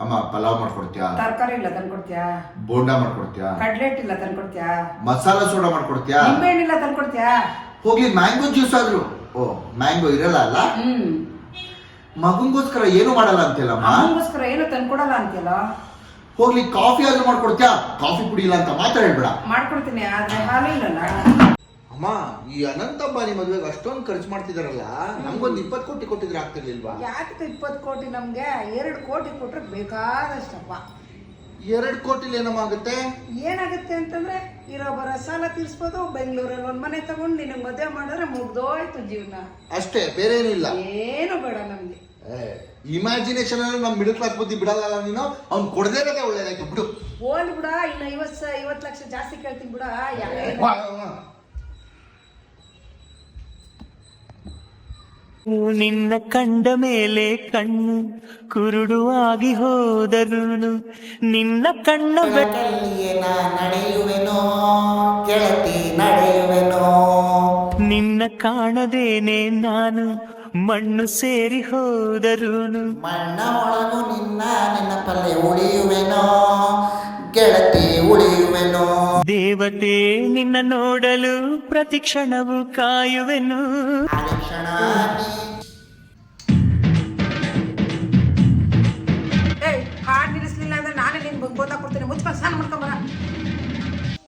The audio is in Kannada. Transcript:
ಅಮ್ಮ ಪಲಾವ್ ಮಾಡ್ಕೊಡ್ತೀಯಾ? ತರಕಾರಿ ಇಲ್ಲ ತಂದ್ಕೊಡ್ತೀಯಾ? ಬೋಂಡಾ ಮಾಡ್ಕೊಡ್ತೀಯಾ? ಕಡ್ಲೆಟ್ ಇಲ್ಲ ತಂದ್ಕೊಡ್ತೀಯಾ? ಮಸಾಲ ಸೋಡಾ ಮಾಡ್ಕೊಡ್ತೀಯಾ? ನಿಂಬೆಹಣ್ಣು ಇಲ್ಲ ತಂದ್ಕೊಡ್ತೀಯಾ? ಹೋಗ್ಲಿ ಮ್ಯಾಂಗೋ ಜ್ಯೂಸ್ ಆದ್ರು. ಓ ಮ್ಯಾಂಗೋ ಇರಲ್ಲ ಅಲ್ಲ. ಮಗಂಗೋಸ್ಕರ ಏನು ಮಾಡಲ್ಲ ಅಂತೀಯಲ್ಲಮ್ಮ. ಅಮ್ಮಗೋಸ್ಕರ ಏನು ತಂದ್ಕೊಡಲ್ಲ ಅಂತೀಯಲ್ಲ. ಹೋಗ್ಲಿ ಕಾಫಿ ಆದ್ರೂ ಮಾಡ್ಕೊಡ್ತೀಯಾ? ಕಾಫಿ ಕುಡಿಯಿಲ್ಲ ಅಂತ ಮಾತ್ರ ಹೇಳ್ಬೇಡ. ಮಾಡ್ಕೊಡ್ತೀನಿ, ಆದ್ರೆ ಹಾಲು ಇಲ್ಲಲ್ಲ. ಅಮ್ಮ ಈ ಅನಂತ ಅಂಬಾನಿ ಮದುವೆಗೆ ಅಷ್ಟೊಂದು ಖರ್ಚು ಮಾಡ್ತಿದಾರಲ್ಲ, ನಮ್ಗೊಂದು 20 ಕೋಟಿ ಕೊಟ್ಟಿದ್ರೆ ಆಗ್ತಿರ್ಲಿಲ್ವಾ? ಯಾಕೆ 20 ಕೋಟಿ? ನಮ್ಗೆ 2 ಕೋಟಿ ಕೊಟ್ರೆ ಬೇಕಾದಷ್ಟಪ್ಪ. 2 ಕೋಟಿಲಿ ಏನಮ್ಮ ಆಗುತ್ತೆ? ಏನಾಗುತ್ತೆ ಅಂತಂದ್ರೆ ಇರೋ ಬರೋ ಸಾಲ ತೀರ್ಸ್ಬೋದು, ಬೆಂಗಳೂರಲ್ಲಿ ಒಂದ್ ಮನೆ ತಗೊಂಡು ನಿನಗೆ ಮದುವೆ ಮಾಡಿದ್ರೆ ಮುಗ್ದೋಯ್ತು ಜೀವನ. ಅಷ್ಟೇ, ಬೇರೆ ಏನಿಲ್ಲ. ಏನು ಬೇಡ ನಮ್ಗೆ. ಇಮ್ಯಾಜಿನೇಷನ್ ಅಲ್ಲಿ ನಮ್ ಮಿಡಲ್ ಕ್ಲಾಸ್ ಬುದ್ಧಿ ಬಿಡಲ್ಲ ನೀನು. ಅವ್ನು ಕೊಡದೇ ಇರೋದೇ ಒಳ್ಳೇದಾಯ್ತು ಬಿಡು. ಹೋಲ್ ಬಿಡ, ಇನ್ನು 50 ಲಕ್ಷ ಜಾಸ್ತಿ ಕೇಳ್ತೀನಿ ಬಿಡ. ನಿನ್ನ ಕಂಡ ಮೇಲೆ ಕಣ್ಣು ಕುರುಡುವಾಗಿ ಹೋದರು, ನಿನ್ನ ಕಣ್ಣ ಬೆಟ್ಟಲ್ಲಿಯೇ ನಡೆಯುವೆನೋ ಗೆಳತಿ ನಡೆಯುವೆನೋ, ನಿನ್ನ ಕಾಣದೇನೆ ನಾನು ಮಣ್ಣು ಸೇರಿ ಹೋದರು, ಮಣ್ಣ ಒಳಗು ನಿನ್ನ ನೆನಪಲ್ಲೇ ಉಳಿಯುವೆನೋ ಗೆಳತಿ ಉಳಿಯುವೆನೋ. ದೇವತೆ ನಿನ್ನ ನೋಡಲು ಪ್ರತಿ ಕ್ಷಣವೂ ಕಾಯುವೆನು, ಆ ಕ್ಷಣ ನೀ